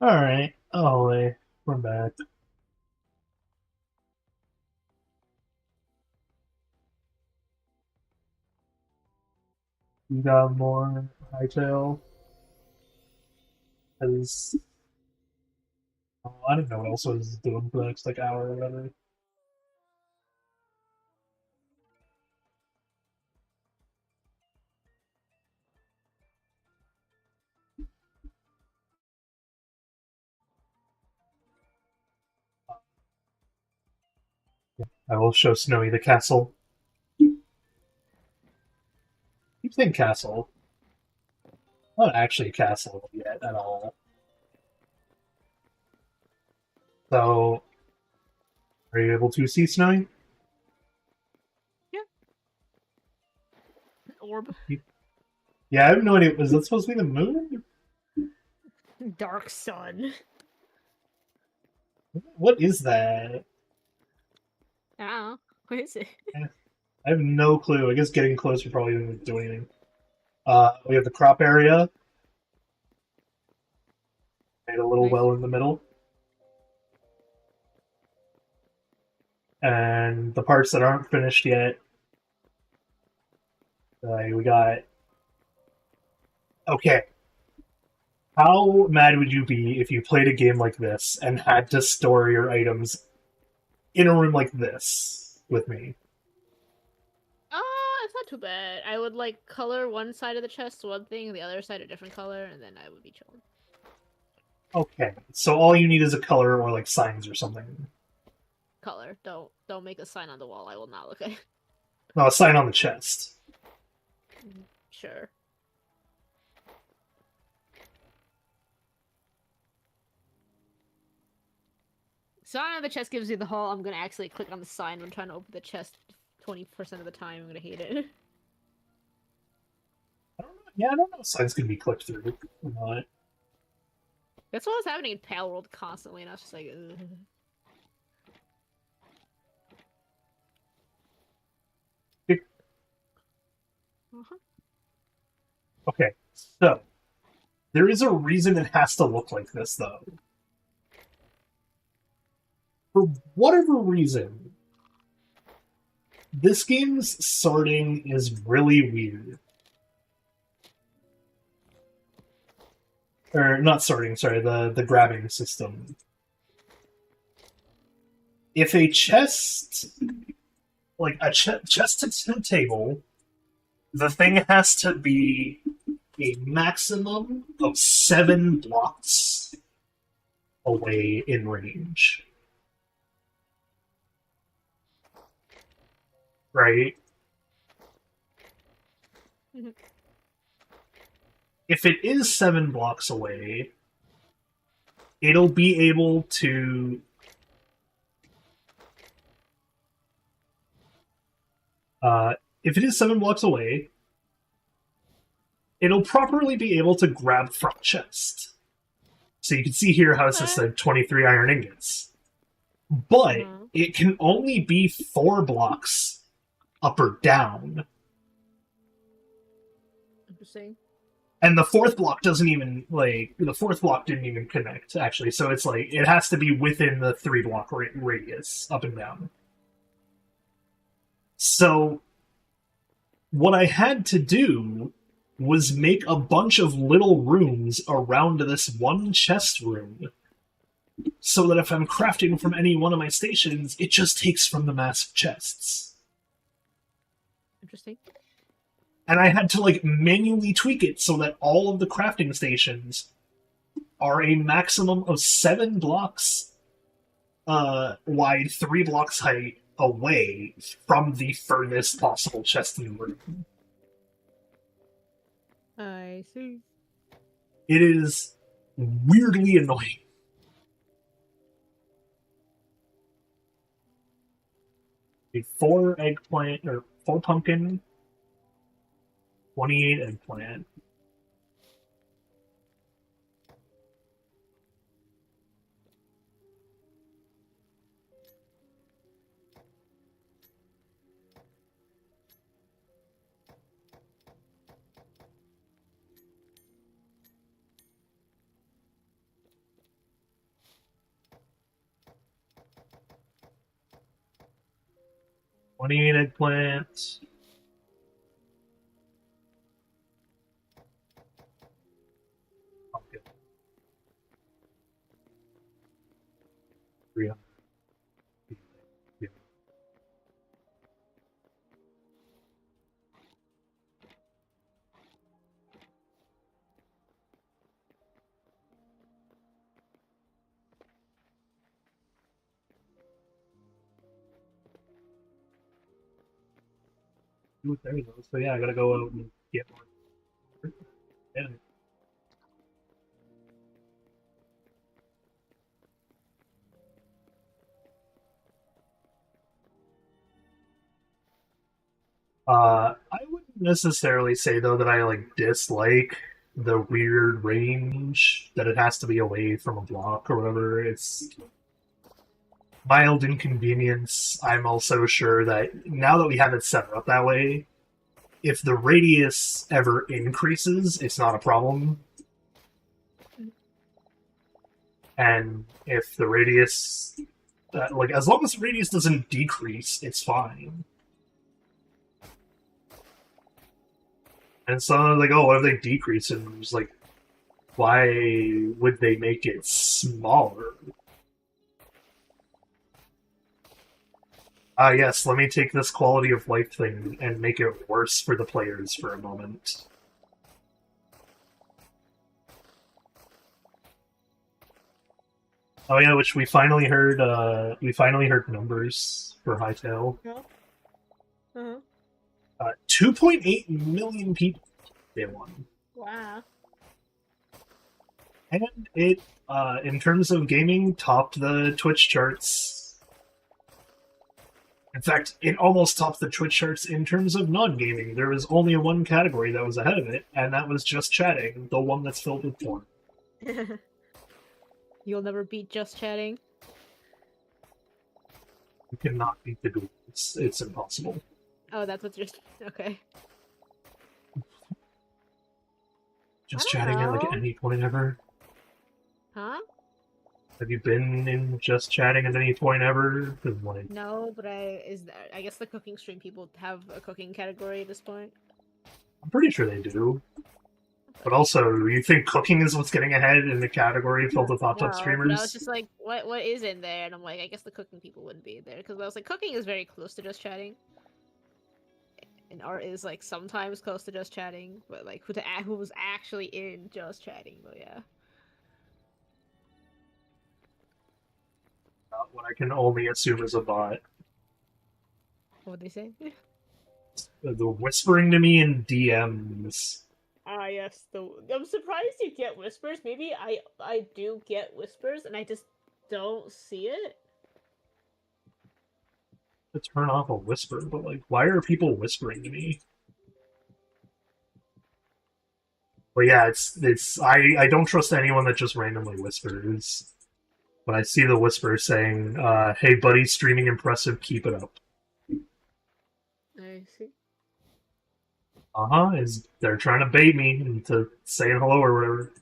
Alright. Oh, hey, we're back. You got more Hytale? Because I don't know what else I was doing for the next like hour or whatever. I will show Snowy the castle. Keep saying castle. Not actually a castle yet at all. So, are you able to see Snowy? Yeah. Orb. Yeah, I have no idea. Was that supposed to be the moon? Dark sun. What is that? Ah, what is it? I have no clue. I guess getting closer probably didn't do anything. We have the crop area. Made a little Nice. well in the middle. And the parts that aren't finished yet, we got. Okay, how mad would you be if you played a game like this and had to store your items in a room like this with me? It's not too bad. I would like color one side of the chest one thing, the other side a different color, and then I would be chilling. Okay, so all you need is a color or like signs or something. Color. Don't make a sign on the wall. I will not look at it. No, a sign on the chest. Sure. Sign on the chest gives you the whole. I'm gonna actually click on the sign when trying to open the chest 20% of the time. I'm gonna hate it. I don't know. Yeah, I don't know if signs can be clicked through or not. That's what was happening in Pale World constantly, and I was just like, ugh. Uh-huh. Okay, so there is a reason it has to look like this, though. For whatever reason, this game's sorting is really weird. Or not sorting, sorry, the grabbing system. If a chest, like a chest to table, the thing has to be a maximum of 7 blocks away in range. Right? If it is 7 blocks away, it'll be able to if it is 7 blocks away, it'll properly be able to grab from chest. So you can see here how it says 23 iron ingots. But it can only be 4 blocks up or down. Interesting. And the fourth block doesn't even the fourth block didn't even connect actually. So it's like it has to be within the 3 block radius up and down. So what I had to do was make a bunch of little rooms around this one chest room so that if I'm crafting from any one of my stations, it just takes from the massive chests. Interesting. And I had to like manually tweak it so that all of the crafting stations are a maximum of 7 blocks wide, 3 blocks height away from the furthest possible chest in the room. I see. It is weirdly annoying. A 4 eggplant or 4 pumpkin, 28 eggplant. 28 eggplants. Pumpkin. 300. Yeah. Ooh, there you go. So yeah, I gotta go out and get more. Yeah. I wouldn't necessarily say though that I like dislike the weird range that it has to be away from a block or whatever. It's mild inconvenience. I'm also sure that now that we have it set up that way, if the radius ever increases, it's not a problem. And if the radius, like, as long as the radius doesn't decrease, it's fine. And so I was like, oh, what if they decrease? And I was like, why would they make it smaller? Ah, yes, let me take this quality of life thing and make it worse for the players for a moment. Oh yeah, which we finally heard numbers for Hytale. Yeah. Uh-huh. 2.8 million people they won. Wow. And it, in terms of gaming, topped the Twitch charts. In fact, it almost topped the Twitch charts in terms of non-gaming. There was only one category that was ahead of it, and that was just chatting, the one that's filled with porn. You'll never beat just chatting. You cannot beat the Google. It's impossible. Oh, that's what you're... Okay. Just I don't chatting at like know. any point ever. Huh? Have you been in just chatting at any point ever? 'Cause, like, No, but I guess the cooking stream people have a cooking category at this point. I'm pretty sure they do. But also, you think cooking is what's getting ahead in the category filled with hot tub No, streamers? but I was just like, what is in there? And I'm like, I guess the cooking people wouldn't be in there because I was like, cooking is very close to just chatting, and art is like sometimes close to just chatting, but like who was actually in just chatting? But yeah. What I can only assume is a bot. What would they say? The whispering to me in DMs. Ah, yes. I'm surprised you get whispers. Maybe I do get whispers, and I just don't see it. To turn off a whisper, but like, why are people whispering to me? But yeah, I don't trust anyone that just randomly whispers. When I see the whisper saying, "Hey buddy, streaming impressive, keep it up." I see. Is they're trying to bait me into saying hello or whatever.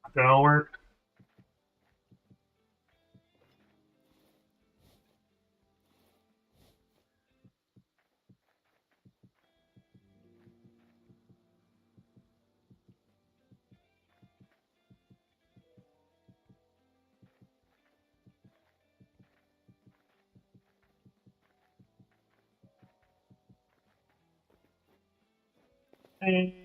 Not gonna work. Hey.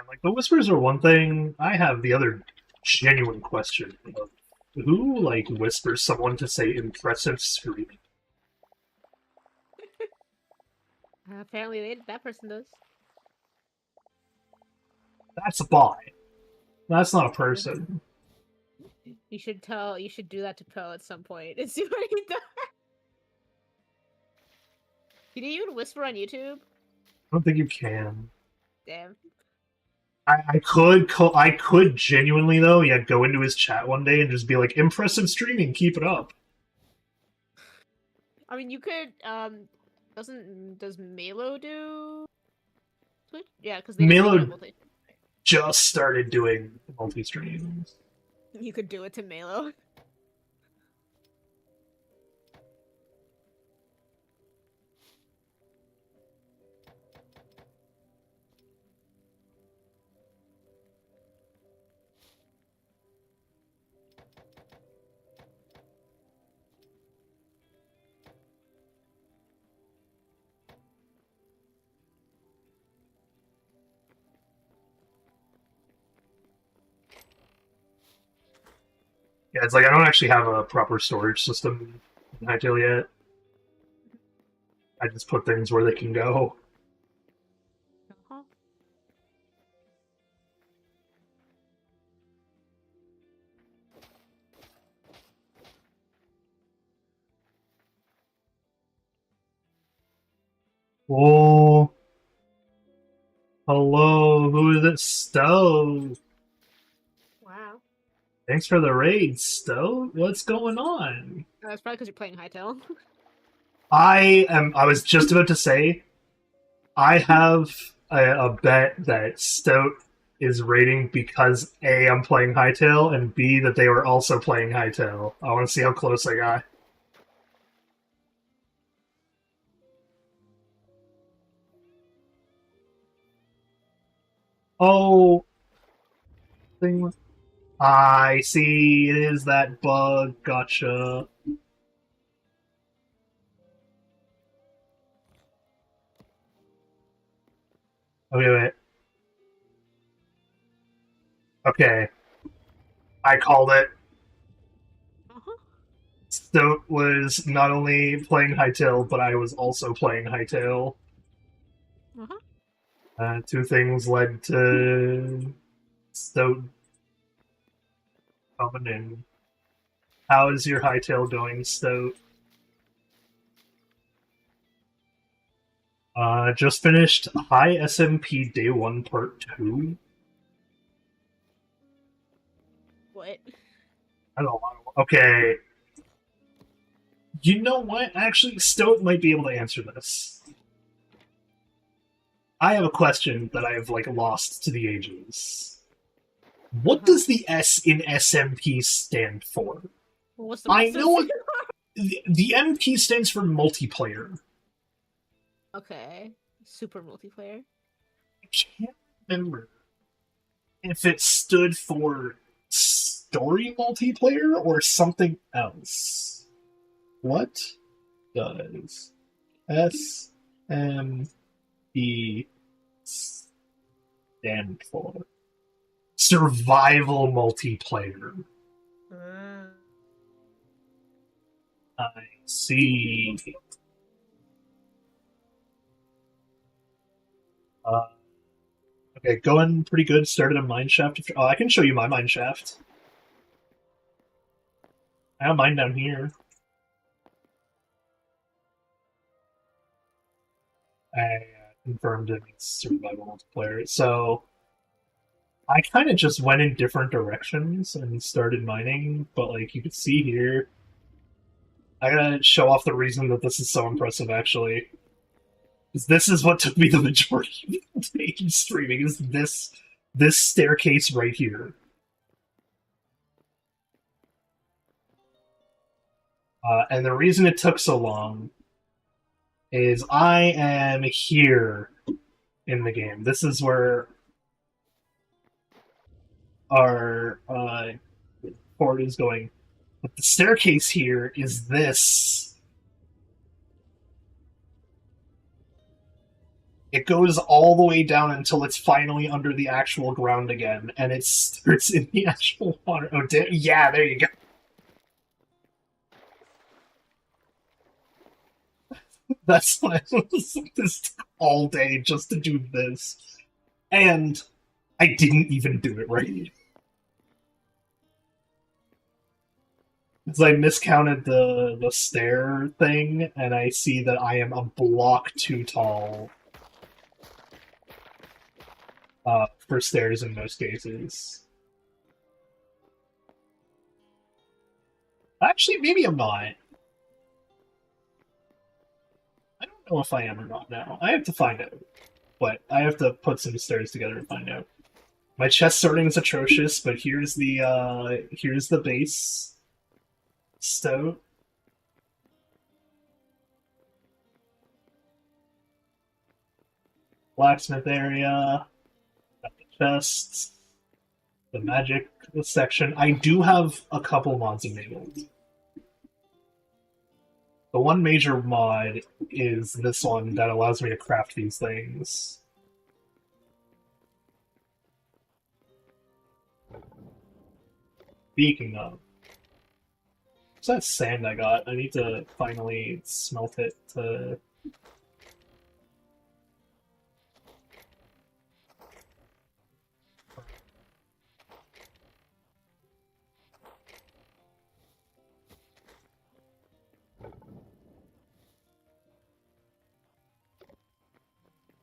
like the whispers are one thing. I have the other genuine question of who like whispers someone to say impressive screaming. Apparently, that person does. That's a bot. That's not a person. You should tell. You should do that to Poe at some point and see what he does. Can you even whisper on YouTube? I don't think you can. Damn. I could genuinely though, yeah, go into his chat one day and just be like, impressive streaming, keep it up. I mean, you could. Does Melo do Twitch? Yeah, because Melo just started doing multi-streams. You could do it to Melo. Yeah, it's like I don't actually have a proper storage system in Hytale yet. I just put things where they can go. Uh-huh. Oh, hello, who is it? Stowe. Wow. Thanks for the raid, Stowe. What's going on? That's probably because you're playing Hytale. I was just about to say, I have a bet that Stout is raiding because A, I'm playing Hytale, and B, that they were also playing Hytale. I want to see how close I got. Oh, thing. I see. It is that bug. Gotcha. Okay, wait. Okay. I called it. Uh-huh. Stout was not only playing Hytale, but I was also playing Hytale. Uh-huh. Two things led to Stout coming in. How is your Hytale going, Stout? Just finished High SMP Day 1 Part 2. What? I don't know. Okay. You know what? Actually, Stout might be able to answer this. I have a question that I have, like, lost to the ages. What does the S in SMP stand for? Well, what's the I know what... The MP stands for multiplayer. Okay. Super multiplayer. I can't remember if it stood for story multiplayer or something else. What does SMP stand for? Survival multiplayer. I see. Okay, going pretty good. Started a mineshaft. Oh, I can show you my mineshaft. I have mine down here. I confirmed it means survival multiplayer. So I kind of just went in different directions and started mining, but like you can see here, I gotta show off the reason that this is so impressive actually. Because this is what took me the majority of the day in streaming, is this staircase right here. And the reason it took so long is I am here in the game. This is where our port is going. But the staircase here is this. It goes all the way down until it's finally under the actual ground again, and it starts in the actual water. Oh, yeah, there you go. That's why I was this took all day just to do this. And I didn't even do it right. Because I miscounted the stair thing, and I see that I am a block too tall for stairs in most cases. Actually, maybe I'm not. I don't know if I am or not now. I have to find out. But I have to put some stairs together to find out. My chest sorting is atrocious, but here's the base stoat. Blacksmith area. Got the chests. The magic section. I do have a couple mods enabled. The one major mod is this one that allows me to craft these things. Speaking of, what's that sand I got? I need to finally smelt it to...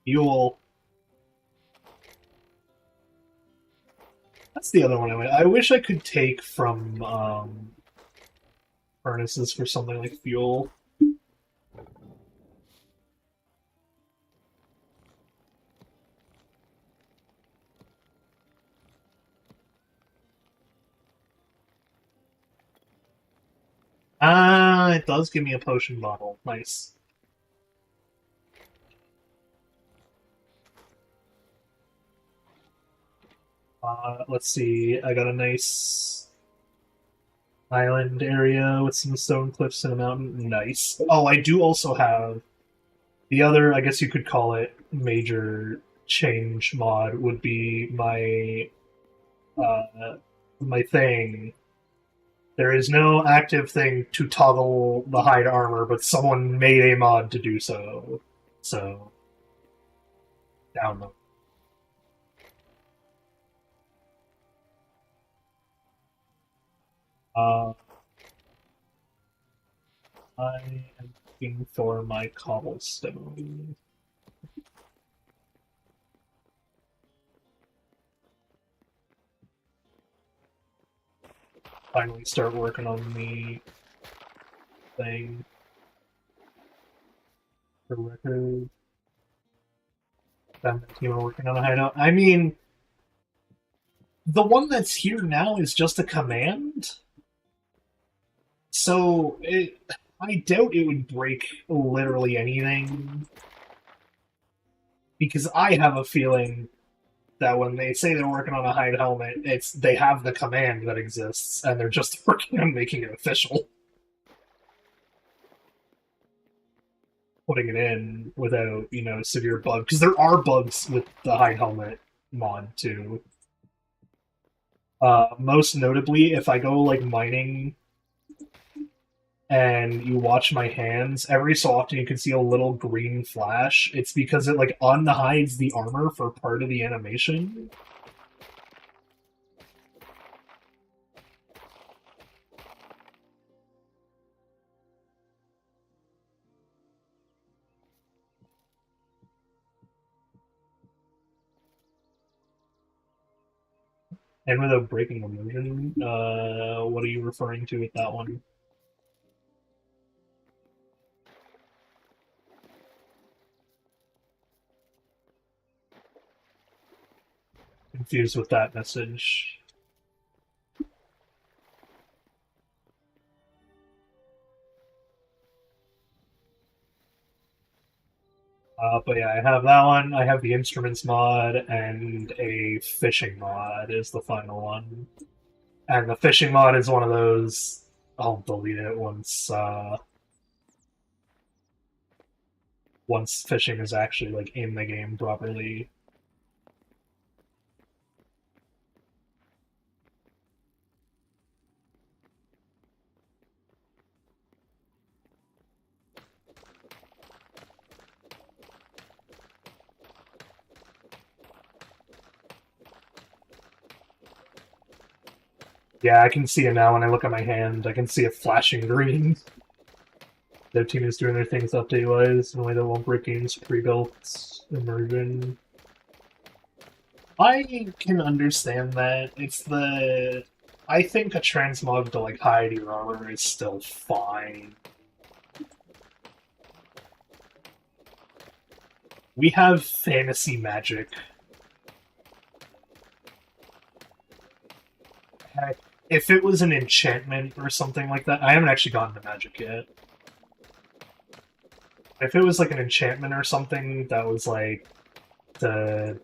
Fuel. That's the other one I wish I could take from furnaces for something like fuel. Ah, it does give me a potion bottle. Nice. Let's see. I got a nice island area with some stone cliffs and a mountain. Nice. Oh, I do also have the other, I guess you could call it major change mod would be my my thing. There is no active thing to toggle the hide armor, but someone made a mod to do so. So, download. I am looking for my cobblestone. Finally start working on the thing. For record. That team are working on a hideout. I mean, the one that's here now is just a command. So, I doubt it would break literally anything. Because I have a feeling that when they say they're working on a hide helmet, they have the command that exists, and they're just working on making it official. Putting it in without, severe bugs. Because there are bugs with the hide helmet mod, too. Most notably, if I go, mining and you watch my hands, every so often you can see a little green flash. It's because it, unhides the armor for part of the animation. And without breaking immersion, what are you referring to with that one? Confused with that message. But yeah, I have that one. I have the instruments mod, and a fishing mod is the final one. And the fishing mod is one of those. I'll delete it once once fishing is actually like in the game properly. Yeah, I can see it now when I look at my hand. I can see it flashing green. Their team is doing their things update-wise in a way that won't break games pre-built immersion. I can understand that. It's the... I think a transmog to, like, hide your armor is still fine. We have fantasy magic. Heck, if it was an enchantment or something like that... I haven't actually gotten to magic yet. If it was like an enchantment or something that was like the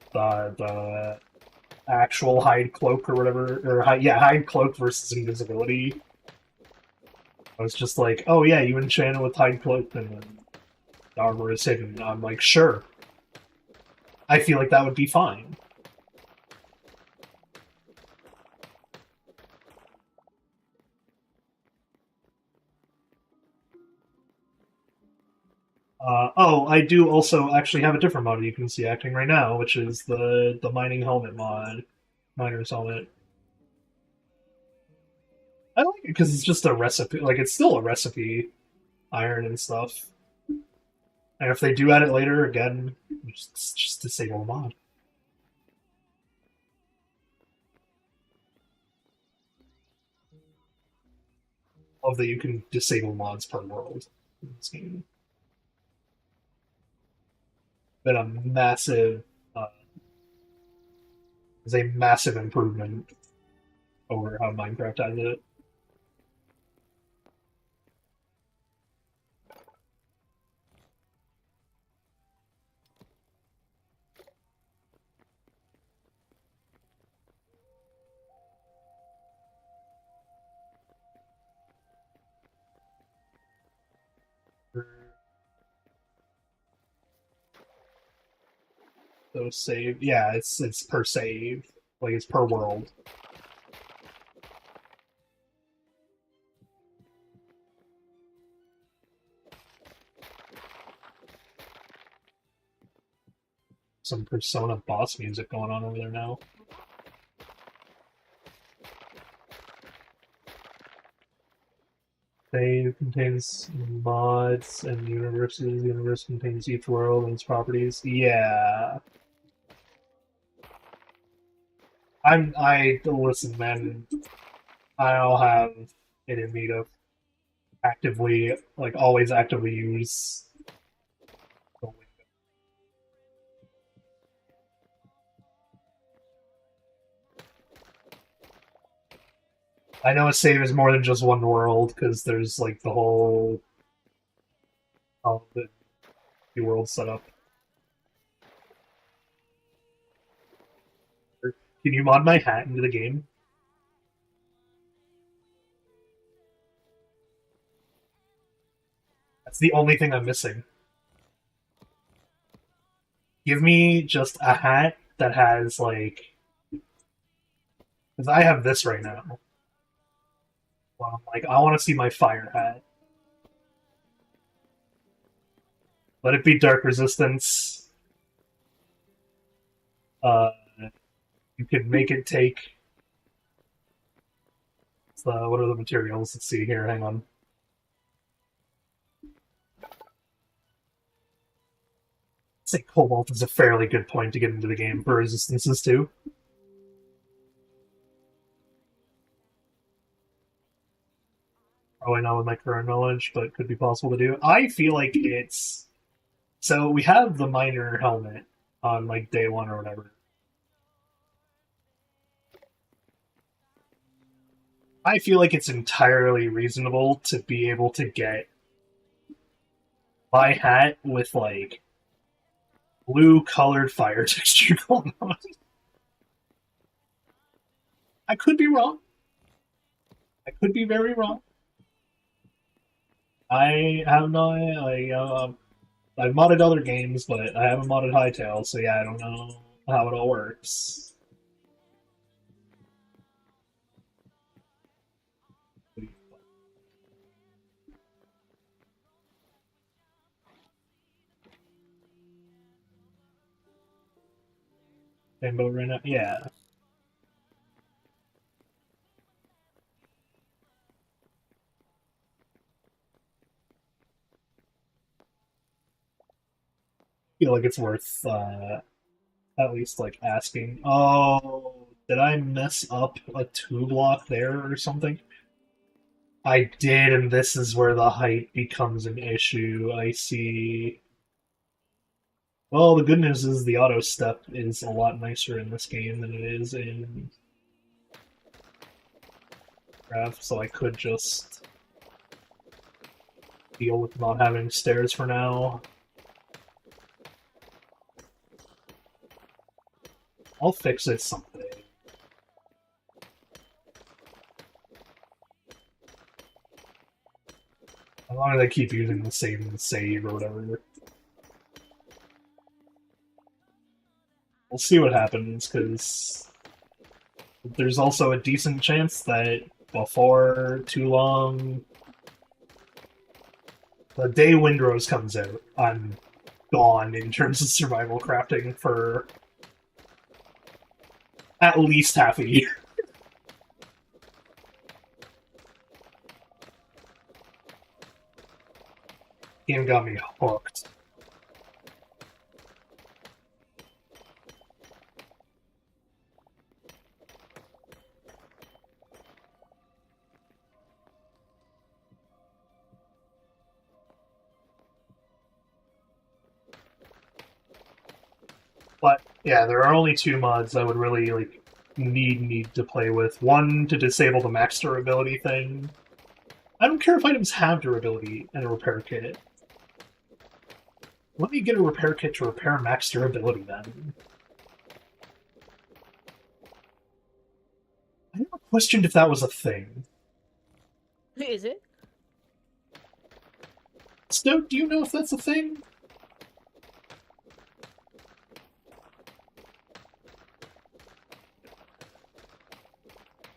actual hide cloak or whatever, or hide cloak versus invisibility. I was just like, oh yeah, you enchant it with hide cloak and the armor is hidden. I'm like, sure. I feel like that would be fine. Oh, I do also actually have a different mod you can see acting right now, which is the mining helmet mod. Miner's helmet. I like it because it's just a recipe. Like, it's still a recipe. Iron and stuff. And if they do add it later, again, just disable the mod. Love that you can disable mods per world in this game. Been a massive, is a massive improvement over how Minecraft has it. So save, yeah, it's per save, like it's per world. Some Persona boss music going on over there now. Save contains mods and universes. The universe contains each world and its properties. Yeah. Listen, man. I'll have it in me to actively, like, always actively use the window. I know a save is more than just one world, because there's, like, the whole the world setup. Can you mod my hat into the game? That's the only thing I'm missing. Give me just a hat that has, like... Because I have this right now. Well, I'm like, I want to see my fire hat. Let it be dark resistance. You can make it take... what are the materials? Let's see here, hang on. I think Cobalt is a fairly good point to get into the game for resistances too. Probably not with my current knowledge, but could be possible to do. I feel like it's... So we have the miner helmet on like day one or whatever. I feel like it's entirely reasonable to be able to get my hat with like blue colored fire texture going on. I could be wrong. I could be very wrong. I have no I've modded other games, but I haven't modded Hytale, so yeah, I don't know how it all works. Rainbow right now? Yeah. I feel like it's worth at least like asking. Oh, did I mess up a 2 block there or something? I did, and this is where the height becomes an issue. I see. Well, the good news is the auto step is a lot nicer in this game than it is in Craft, so I could just deal with not having stairs for now. I'll fix it someday. As long as I keep using the same save or whatever. We'll see what happens, because there's also a decent chance that before too long, the day Windrose comes out, I'm gone in terms of survival crafting for at least half a year. Game got me hooked. But yeah, there are only 2 mods I would really like need to play with. One to disable the max durability thing. I don't care if items have durability and a repair kit. Let me get a repair kit to repair max durability then. I never questioned if that was a thing. Is it? Stoke, do you know if that's a thing?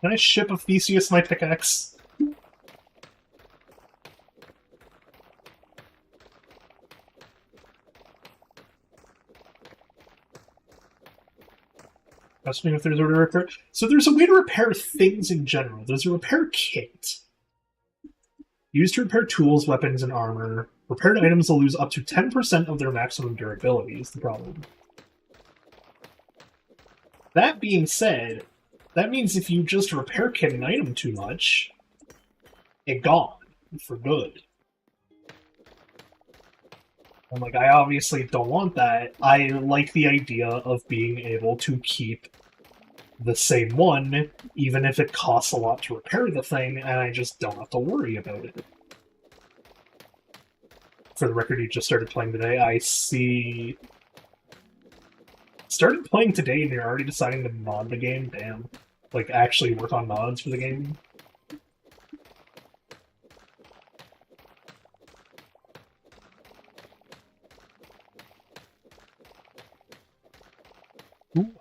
Can I ship a Theseus my pickaxe? Questioning if there's a way to repair. So there's a way to repair things in general. There's a repair kit. Used to repair tools, weapons, and armor. Repaired items will lose up to 10% of their maximum durability, is the problem. That being said, that means if you just repair kit an item too much, it's gone for good. I'm like, I obviously don't want that. I like the idea of being able to keep the same one, even if it costs a lot to repair the thing, and I just don't have to worry about it. For the record, you just started playing today. I see... Started playing today and you're already deciding to mod the game? Damn. Like, actually work on mods for the game? Ooh.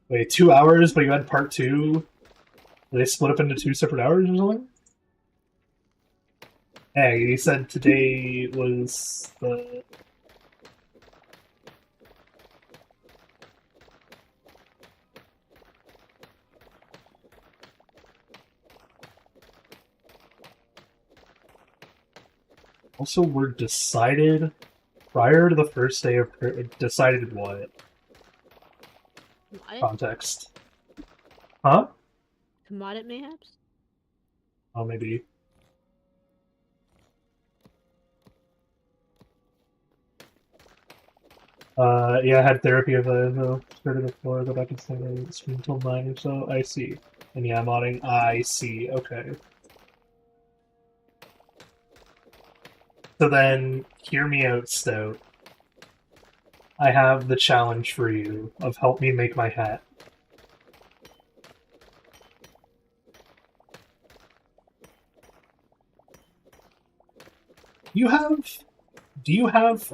Wait, 2 hours, but you had part 2? They split up into 2 separate hours or something? Hey, you said today was the... Also, we're decided prior to the first day of... Decided what? Context. Huh? To mod it, mayhaps? Oh, maybe. Yeah, I had therapy of the started at 4, go back and stream until 9 or so. I see. And yeah, modding. I see. Okay. So then, hear me out, Stout. I have the challenge for you of help me make my hat. Do you have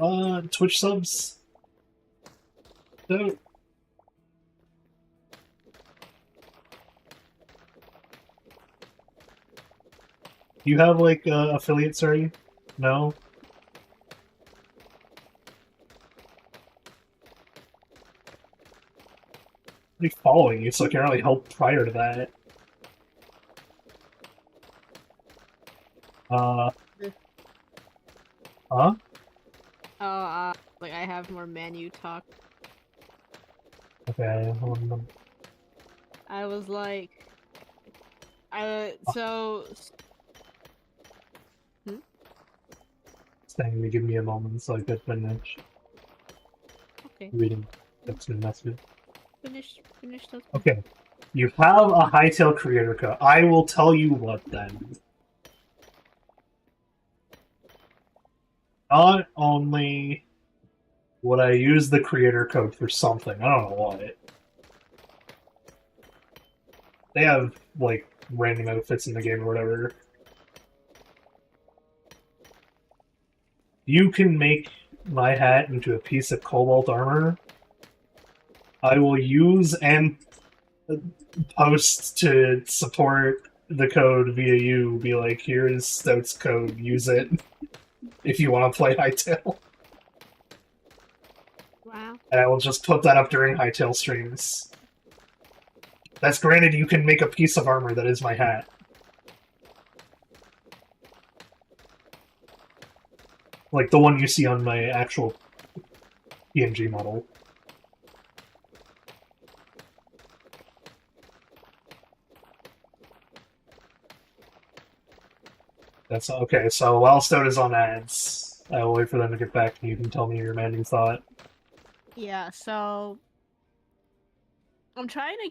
Twitch subs? No. Do you have like affiliates already? No. I'm already following you, so I can really help prior to that. Huh? Oh, like I have more menu talk. Okay. I was like, so. Saying to give me a moment so I could finish Okay. reading that's been messaged. Finish those. Okay. You have a Hytale creator code. I will tell you what then. Not only would I use the creator code for something, I don't know what. They have, like, random outfits in the game or whatever. You can make my hat into a piece of cobalt armor. I will use and post to support the code via you. Be like, here's Stout's code, use it if you want to play Hytale. Wow. And I will just put that up during Hytale streams. That's granted, you can make a piece of armor that is my hat. Like the one you see on my actual PNG model. That's okay, so while Stout is on ads, I will wait for them to get back and you can tell me your man thought. Yeah, so I'm trying to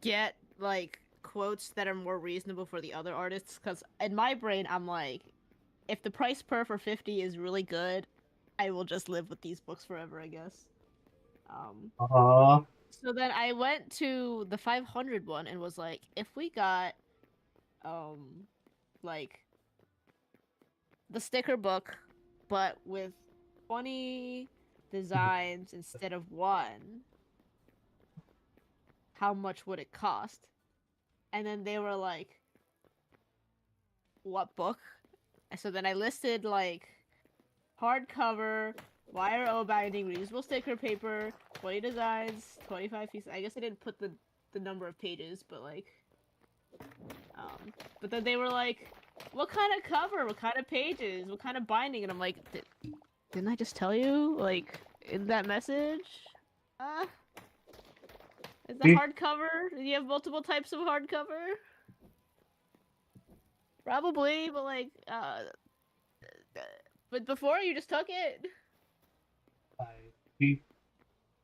get like quotes that are more reasonable for the other artists, because in my brain I'm like, if the price per for 50 is really good, I will just live with these books forever, I guess. So then I went to the 500 one and was like, if we got like the sticker book but with 20 designs instead of one, how much would it cost? And then they were like, what book? So then I listed like hardcover, wire O binding, reusable sticker paper, 20 designs, 25 pieces. I guess I didn't put the number of pages, but like, but then they were like, what kind of cover? What kind of pages? What kind of binding? And I'm like, didn't I just tell you? Like, in that message? Is the hardcover? Do you have multiple types of hardcover? Probably, but like, but before you just took it.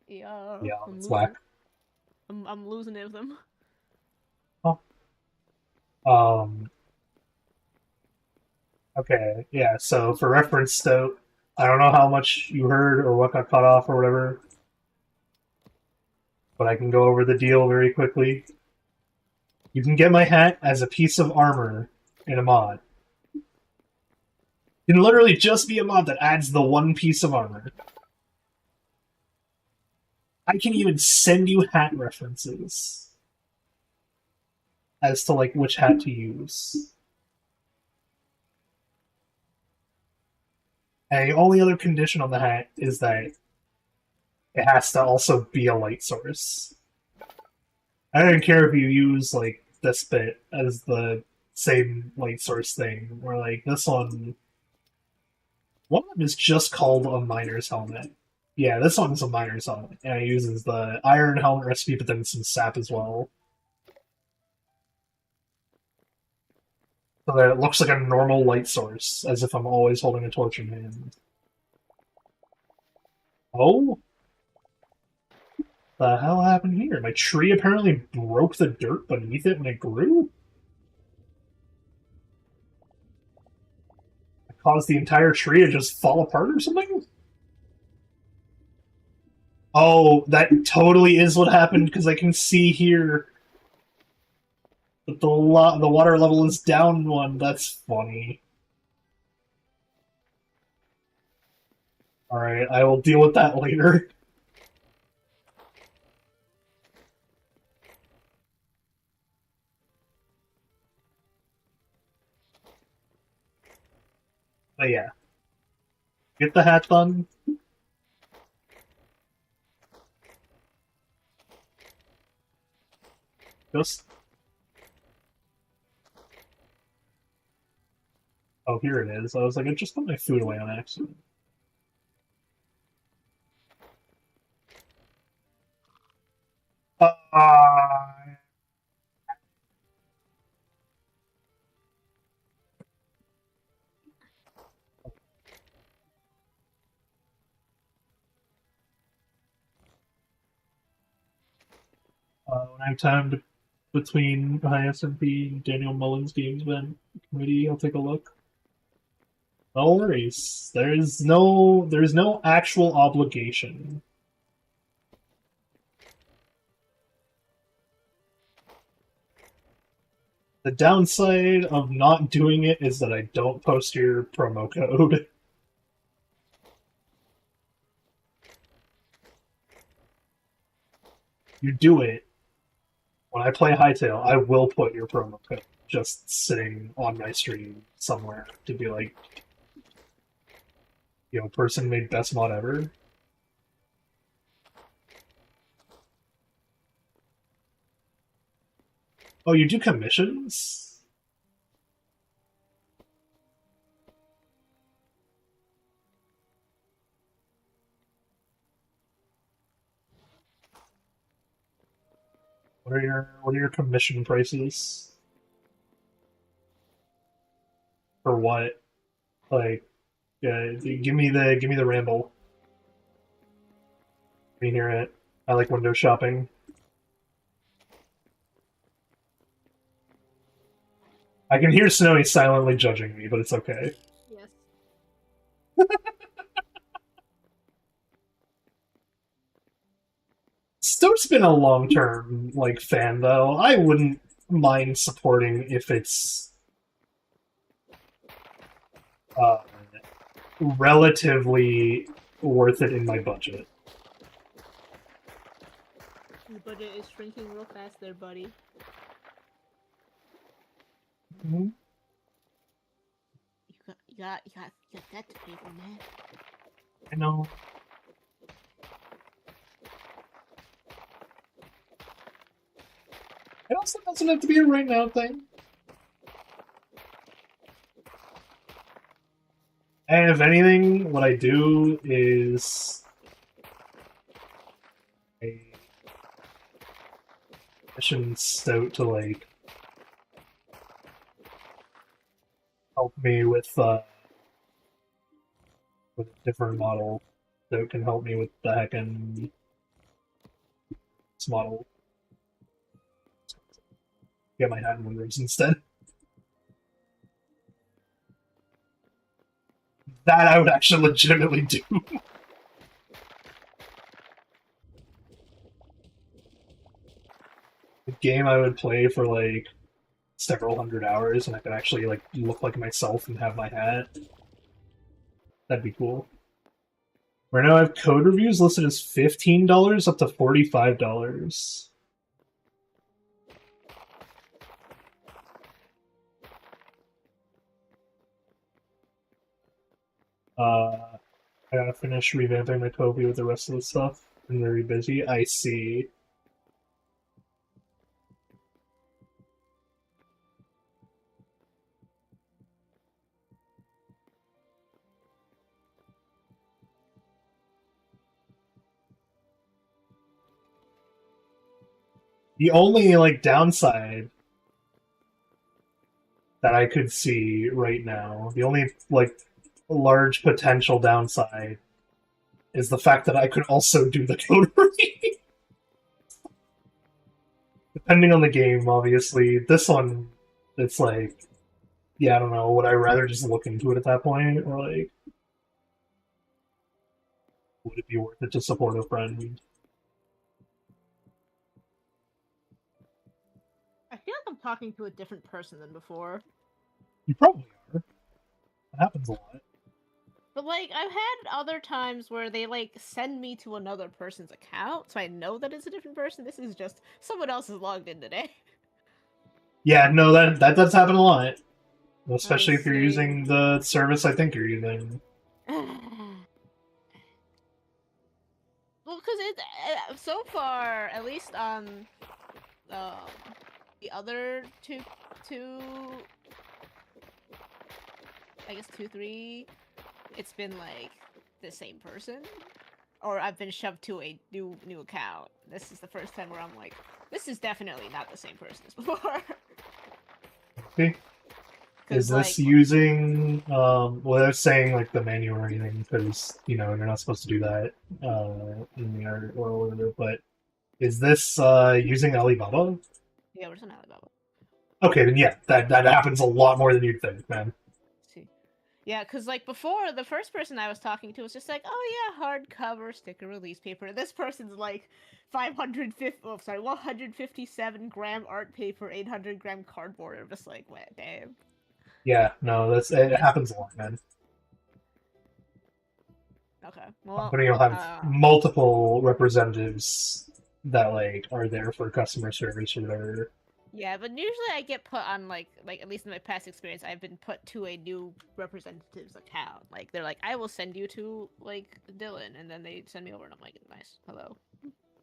Yeah, it's whack. I'm losing it with them. Oh. Okay, yeah, so for reference, Stout, I don't know how much you heard or what got cut off or whatever, but I can go over the deal very quickly. You can get my hat as a piece of armor in a mod. It can literally just be a mod that adds the one piece of armor. I can even send you hat references as to like which hat to use. And the only other condition on the hat is that it has to also be a light source. I don't care if you use like this bit as the same light source thing, or like this one. One of them is just called a miner's helmet. Yeah, this one's a miner's helmet, and it uses the iron helmet recipe, but then some sap as well. So that it looks like a normal light source, as if I'm always holding a torch in hand. Oh? The hell happened here? My tree apparently broke the dirt beneath it when it grew? It caused the entire tree to just fall apart or something? Oh, that totally is what happened, because I can see here that the water level is down one. That's funny. Alright, I will deal with that later. But yeah. Get the hat done. Just... Oh, here it is. I was like, I just put my food away on accident. When I have time between SMP and Daniel Mullins Games Event Committee, I'll take a look. No worries. There's no actual obligation. The downside of not doing it is that I don't post your promo code. You do it. When I play Hytale, I will put your promo code just sitting on my stream somewhere to be like, person made best mod ever. Oh, you do commissions? What are your commission prices? For what? Like, give me the ramble. Let me hear it. I like window shopping. I can hear Snowy silently judging me, but it's okay. Yes. Stoke's been a long-term fan though. I wouldn't mind supporting if it's uh, relatively worth it in my budget. Your budget is shrinking real fast there, buddy. Mm-hmm. You got that to pay for, man. I know. It also doesn't have to be a right now thing. And if anything, what I do is I commission Stout to help me with a different model. Stout can help me with the heckin' this model. Get my hat in windows instead. That I would actually legitimately do. A game I would play for several hundred hours, and I could actually look like myself and have my hat. That'd be cool. Right now I have code reviews listed as $15 up to $45. I gotta finish revamping my Kobe with the rest of the stuff. I'm very busy. I see. The only downside that I could see right now, the only large potential downside is the fact that I could also do the coterie. Depending on the game, obviously. This one, it's yeah, I don't know. Would I rather just look into it at that point, or would it be worth it to support a friend? I feel like I'm talking to a different person than before. You probably are. It happens a lot. But like, I've had other times where they like send me to another person's account, so I know that it's a different person. This is just someone else is logged in today. Yeah, no, that does happen a lot. Let me Especially if you're see. using the service I think you're using. Well, because it so far, at least on um, the other two, I guess 2, 3, it's been like the same person, or I've been shoved to a new account. This is the first time where I'm like, this is definitely not the same person as before. Okay. Is this like, using well they're saying like the menu or anything, because you know you're not supposed to do that in the art or whatever, but is this using Alibaba? yeah, we're just on Alibaba. Okay, then yeah, that happens a lot more than you'd think, man. See. Yeah, because like before, the first person I was talking to was just like, oh yeah, hardcover sticker release paper. This person's like 157 gram art paper, 800-gram cardboard. I'm just like, what, damn. Yeah, no, it happens a lot, man. Okay, well, Company will have multiple representatives that like are there for customer service or whatever. yeah, but usually I get put on like at least in my past experience, I've been put to a new representative's account. Like they're like, I will send you to like Dylan, and then they send me over, and I'm like, nice, hello.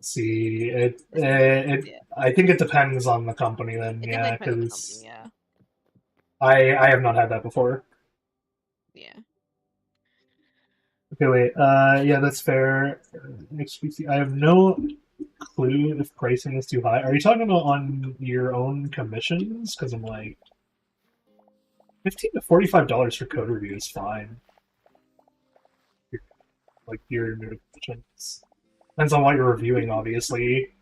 See, Yeah. I think it depends on the company then, It yeah, definitely depends on the company, because yeah. I have not had that before. Yeah. Okay, wait, yeah, that's fair. XPC, I have no clue if pricing is too high. Are you talking about on your own commissions? Because I'm like, $15 to $45 for code review is fine. Like your notifications. Depends on what you're reviewing, obviously.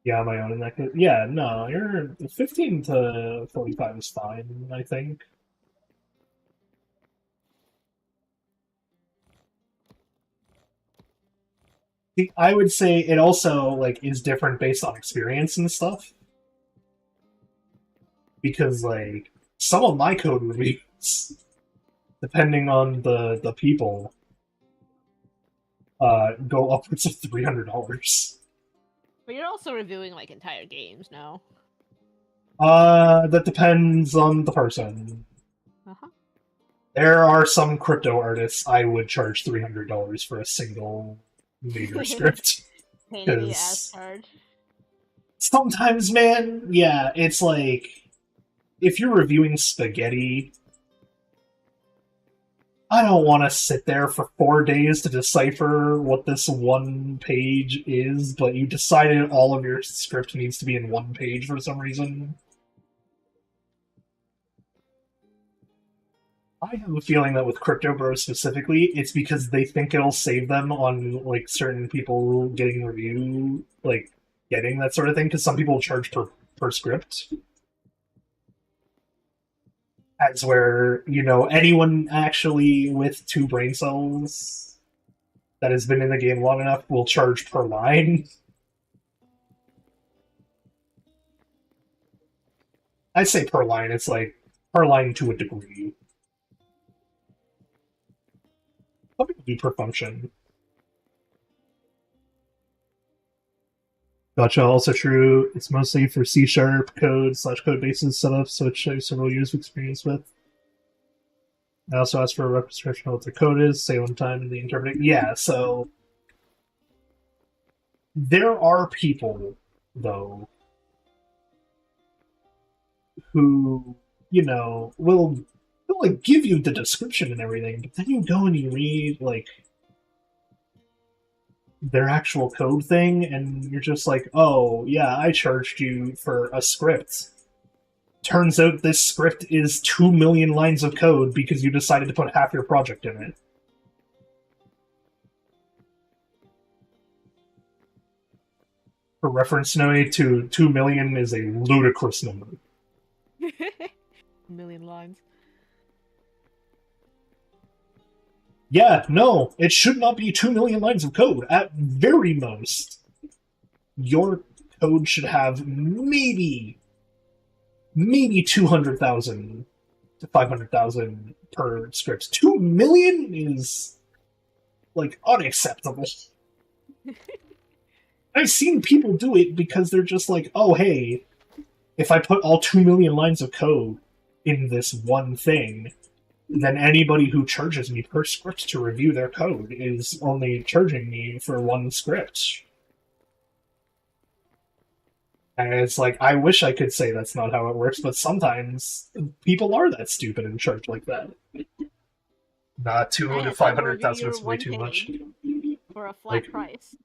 Yeah, my own in that case. Yeah, no, you're 15 to 45 is fine, I think. I would say it also like is different based on experience and stuff. Because like some of my code reviews, depending on the people, go upwards of $300. But you're also reviewing like entire games, no? That depends on the person. Uh-huh. There are some crypto artists I would charge $300 for a single major script. Pain in the ass card. Sometimes, man, yeah, it's like if you're reviewing spaghetti, I don't want to sit there for 4 days to decipher what this one page is, but you decided all of your script needs to be in one page for some reason. I have a feeling that with Crypto Bros specifically, it's because they think it'll save them on like certain people getting review, like getting that sort of thing. Because some people charge per script, as where you know anyone actually with 2 brain cells that has been in the game long enough will charge per line. I say per line. It's like per line to a degree. Some people do per function. Gotcha. Also true. It's mostly for C# code / code bases setups, which I have several years of experience with. I also asked for a rough description of what the code is, say one time in the interpreting. Yeah, so there are people, though, who, you know, will like give you the description and everything, but then you go and you read like their actual code thing, and you're just like, oh yeah, I charged you for a script. Turns out this script is 2 million lines of code because you decided to put half your project in it. For reference, Noe, 2 million is a ludicrous number. 1,000,000 lines. Yeah, no, it should not be 2 million lines of code. At very most, your code should have maybe maybe 200,000 to 500,000 per script. 2 million is like unacceptable. I've seen people do it because they're just like, oh hey, if I put all 2 million lines of code in this one thing, then anybody who charges me per script to review their code is only charging me for one script. And it's like, I wish I could say that's not how it works, but sometimes people are that stupid and charge like that. Nah, 200 to 500,000 is way too much. For a flat Like, price.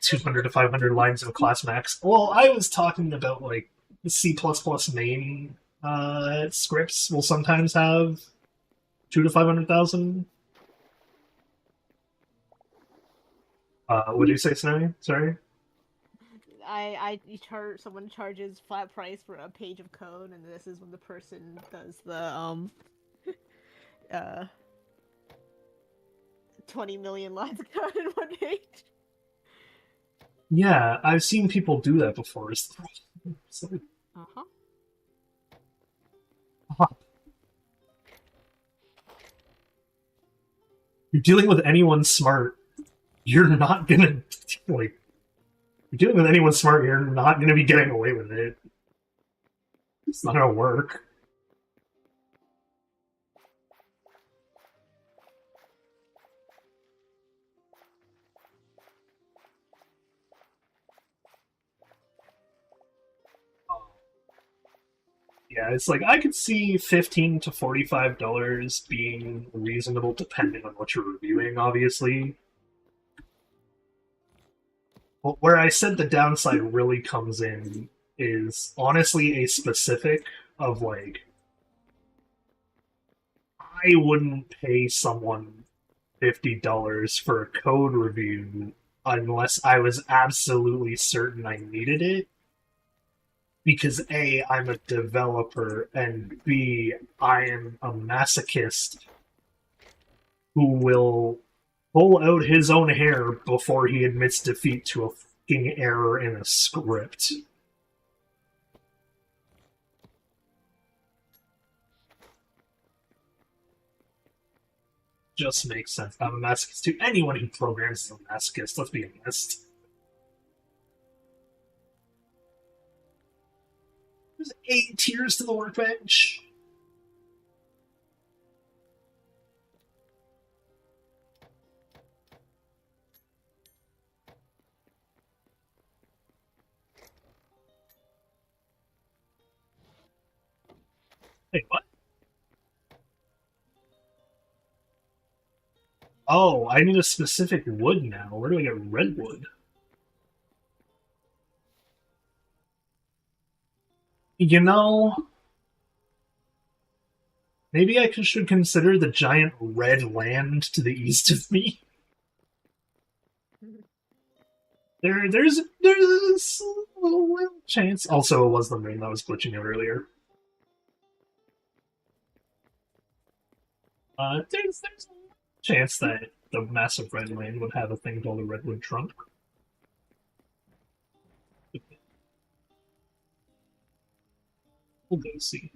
200 to 500 lines of class max. Well, I was talking about, like, the C++ main scripts will sometimes have 2 to 500,000. What did you say, Snowy? Sorry? Someone charges flat price for a page of code, and this is when the person does the 20 million lines of code in one page. Yeah, I've seen people do that before. Uh-huh. You're dealing with anyone smart, you're not gonna, like, you're dealing with anyone smart, you're not gonna be getting away with it. It's not gonna work. Yeah, it's like, I could see $15 to $45 being reasonable depending on what you're reviewing, obviously. But where I said the downside really comes in is honestly a specific of, like, I wouldn't pay someone $50 for a code review unless I was absolutely certain I needed it. Because A, I'm a developer, and B, I am a masochist who will pull out his own hair before he admits defeat to a fucking error in a script. Just makes sense. I'm a masochist too. Anyone who programs is a masochist, let's be honest. There's 8 tiers to the workbench. Hey, what? Oh, I need a specific wood now. Where do I get redwood? You know, maybe I should consider the giant red land to the east of me. There's a little chance. Also, it was the moon that was glitching out earlier. There's a chance that the massive red land would have a thing called a redwood trunk. We'll go see.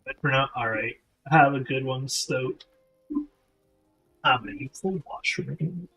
But for now, alright. Have a good one, Stoat. I'm gonna use the washroom.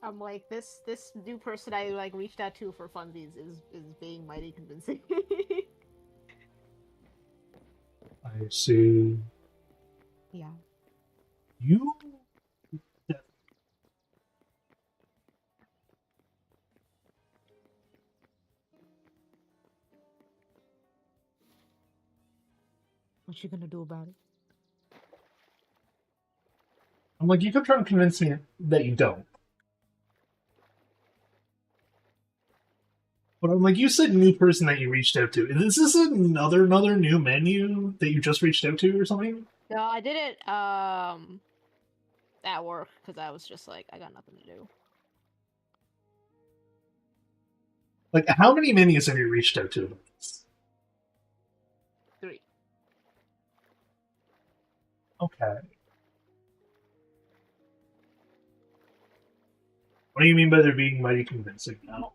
I'm like, this new person I like reached out to for funsies is being mighty convincing. I see. Yeah. You. What you gonna do about it? I'm like, you kept trying to convince me that you don't. But I'm like, you said new person that you reached out to. Is this another new menu that you just reached out to or something? No, I did it at work because I was just like, I got nothing to do. Like, how many menus have you reached out to? 3. Okay. What do you mean by they're being mighty convincing now?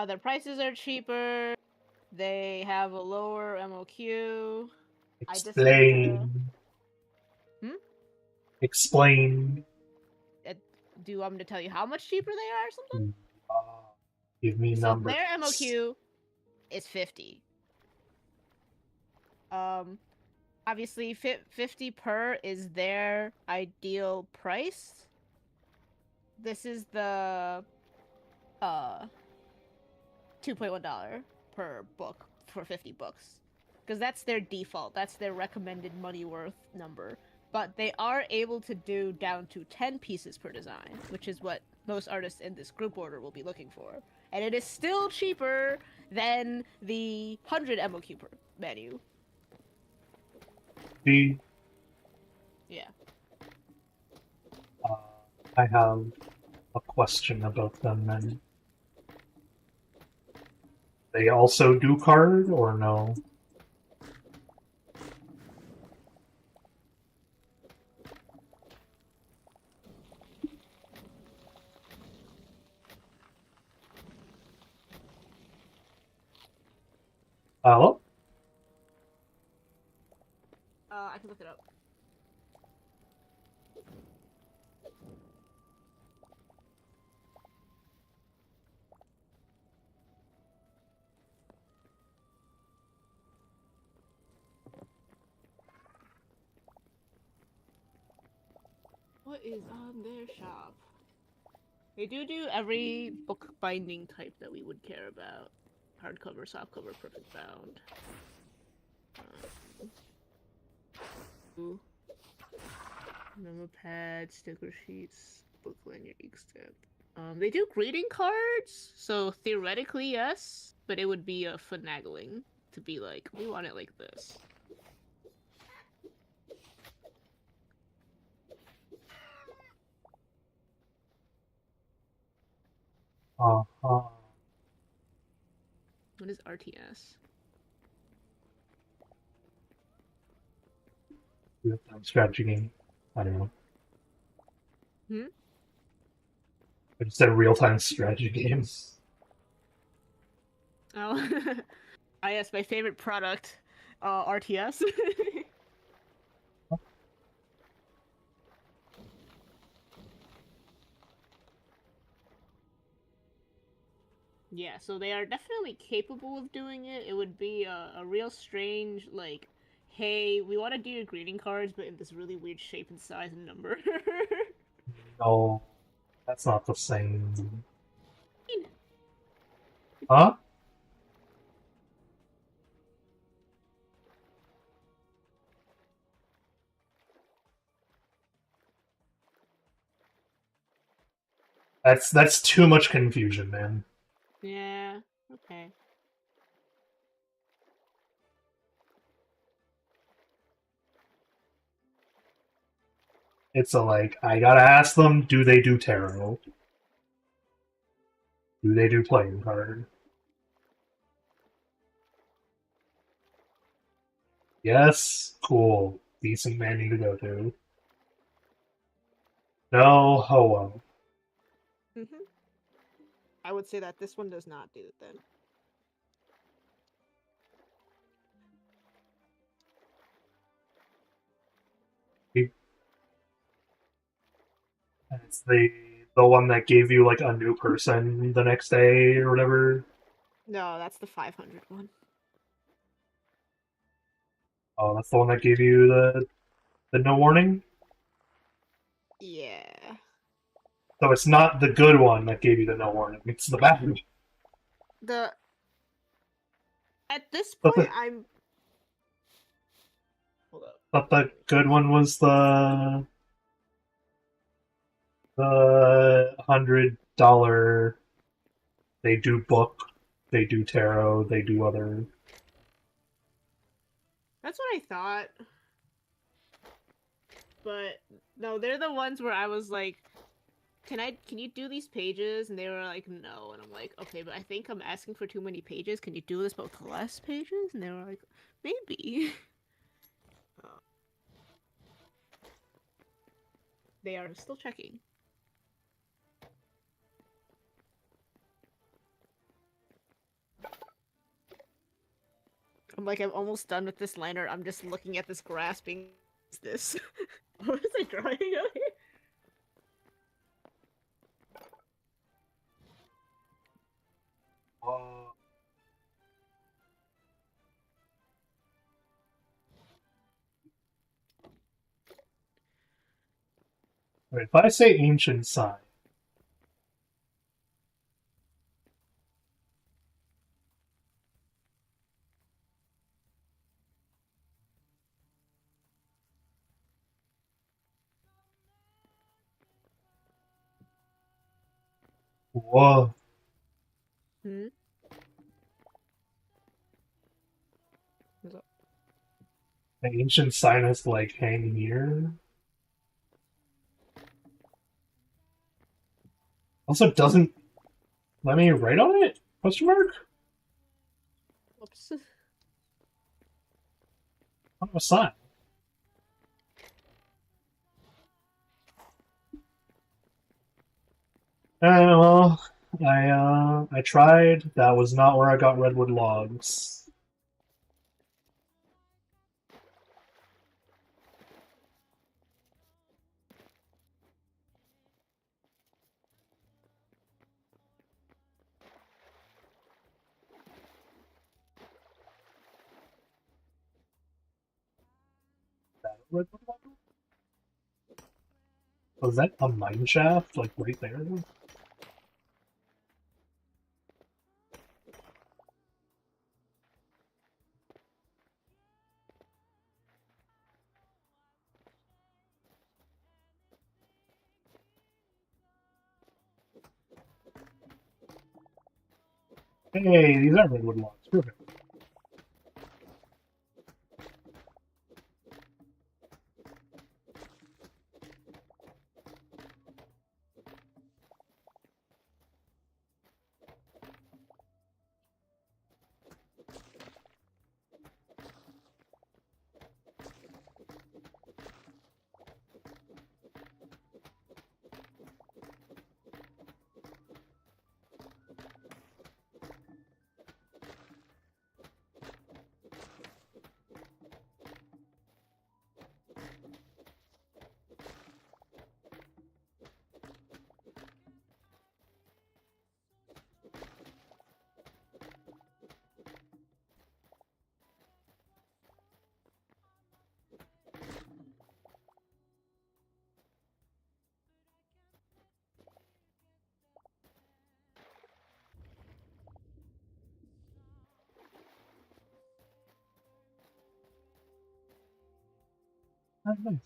Their prices are cheaper. They have a lower MOQ. I just need to. Explain. Explain. Do you want me to tell you how much cheaper they are or something? Give me So numbers. their MOQ is 50. Obviously 50 per is their ideal price. This is the $2.1 per book for 50 books. Because that's their default. That's their recommended money worth number. But they are able to do down to 10 pieces per design, which is what most artists in this group order will be looking for. And it is still cheaper than the 100 MOQ per menu. The, Yeah. I have a question about them then. They also do card or no? Hello? I can look it up. What is on their shop? They do every book binding type that we would care about. Hardcover, softcover, perfect bound. Memo pads, sticker sheets, book lanyard, ink stamp. They do greeting cards, so theoretically yes, but it would be a finagling to be like, we want it like this. Uh-huh. What is RTS? Strategy game. I don't know. Hmm? I just said real-time strategy game. Oh, yes, my favorite product, RTS. Yeah, so they are definitely capable of doing it. It would be a real strange, like, hey, we want to do your greeting cards, but in this really weird shape and size and number. No, that's not the same. Huh? That's too much confusion, man. Yeah, okay. It's a like, I gotta ask them, do they do tarot? Do they do playing card? Yes? Cool. Decent menu to go to. No? Oh well. Mm-hmm. I would say that this one does not do it then. And it's the The one that gave you like a new person the next day or whatever. No, that's the 500 one. Oh, that's the one that gave you the no warning. Yeah. So it's not the good one that gave you the no warning. It's the bad one. The At this But point, the I'm. Hold up. but the good one was the $100. They do book, they do tarot, they do other. That's what I thought. But no, they're the ones where I was like, can you do these pages? And they were like, no. And I'm like, okay, but I think I'm asking for too many pages. Can you do this with less pages? And they were like, maybe. They are still checking. I'm like, I'm almost done with this liner. I'm just looking at this grasping. What's this? What is it drawing out here? Wait, if I say ancient sign, whoa, Hmm? the ancient sign is like hanging here. Also, doesn't let me write on it? Question mark? Oops. What a sign. Well, I tried. That was not where I got redwood logs. That redwood log? Was that a mine shaft, like right there? Hey, these are redwood logs. Perfect. Oh, nice.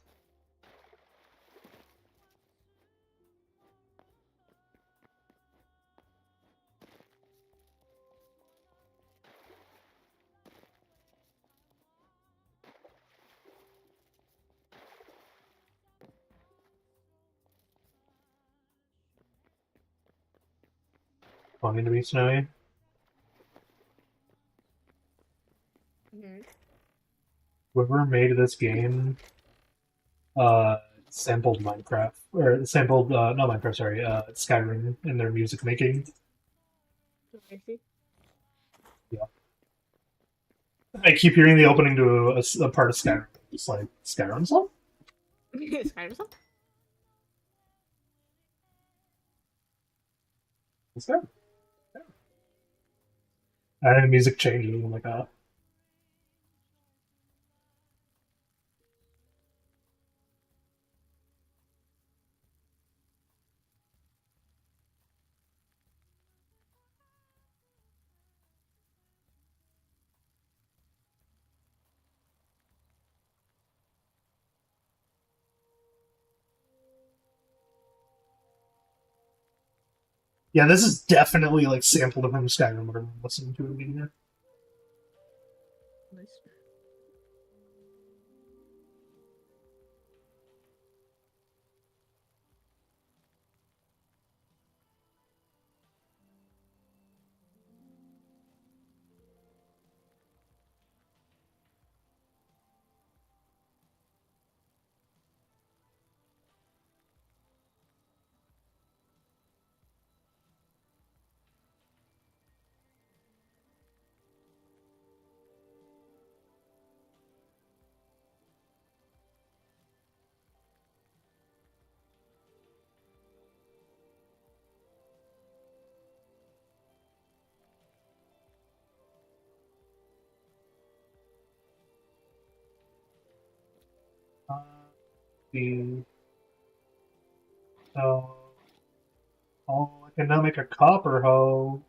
Wanting to be snowy. Whoever made this game sampled Minecraft or sampled not Minecraft, sorry, Skyrim in their music making. Piracy. Yeah, I keep hearing the opening to a part of Skyrim. It's like Skyrim song. Skyrim. Let's go. And music changes. I'm like, ah. Yeah, this is definitely like sampled from Skyrim. What I'm listening to it again. Nice. The oh, I can now make a copper hoe.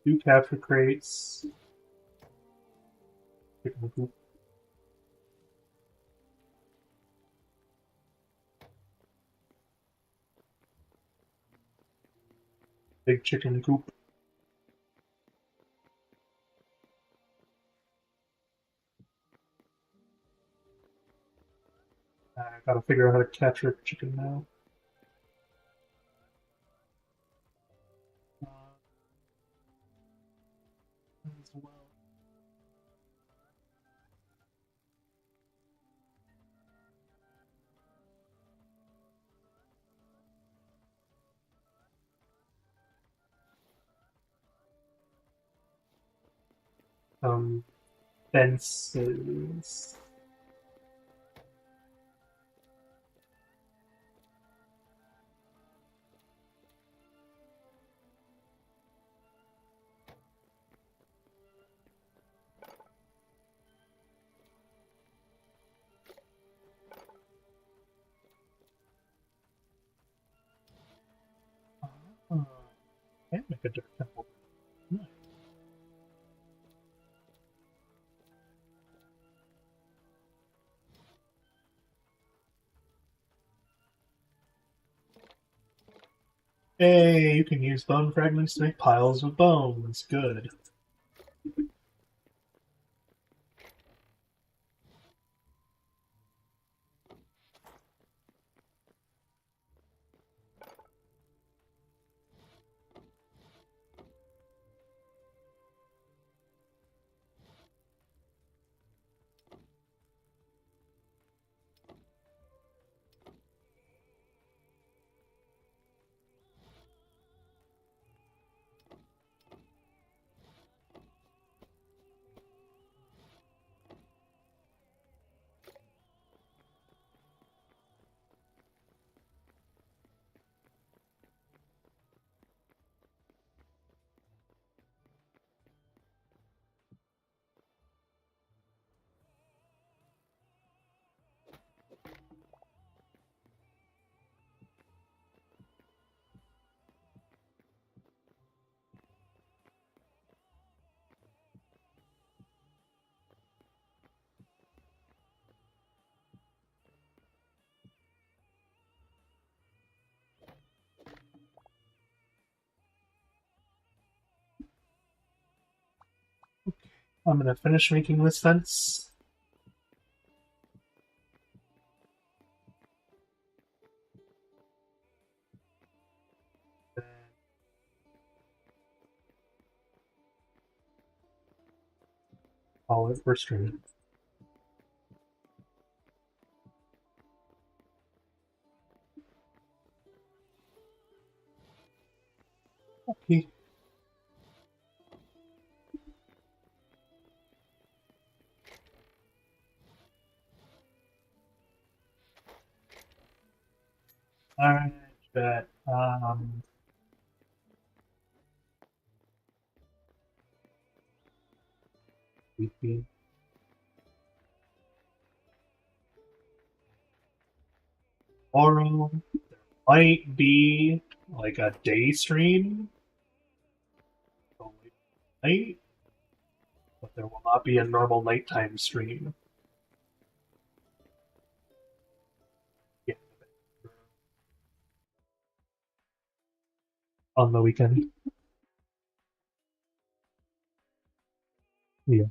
Two capture crates. Chicken coop. Big chicken coop. I gotta figure out how to capture chicken now. As well. Fences. And make a dirt temple. Nice. Hey, you can use bone fragments to make piles of bones. Good. I'm gonna finish making this fence. while we're streaming. Okay. Alright, bet. VP. Tomorrow might be like a day stream, so night, but there will not be a normal nighttime stream. Yeah, on the weekend. Yeah.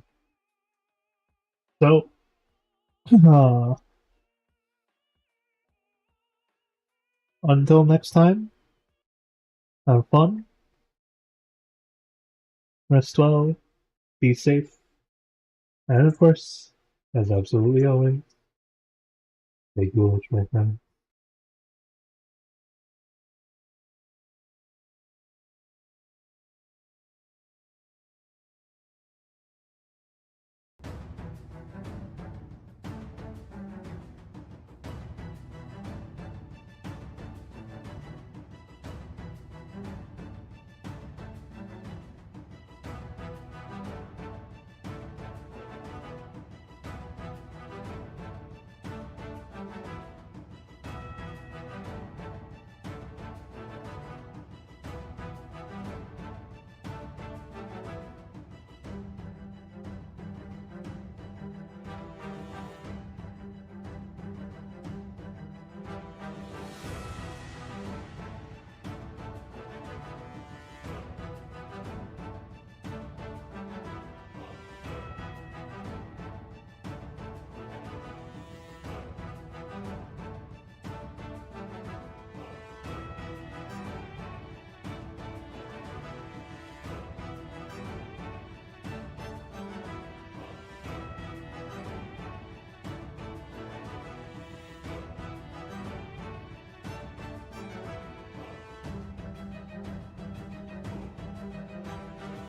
So, until next time, have fun, rest well, be safe, and of course, as absolutely always, stay cool, my friend.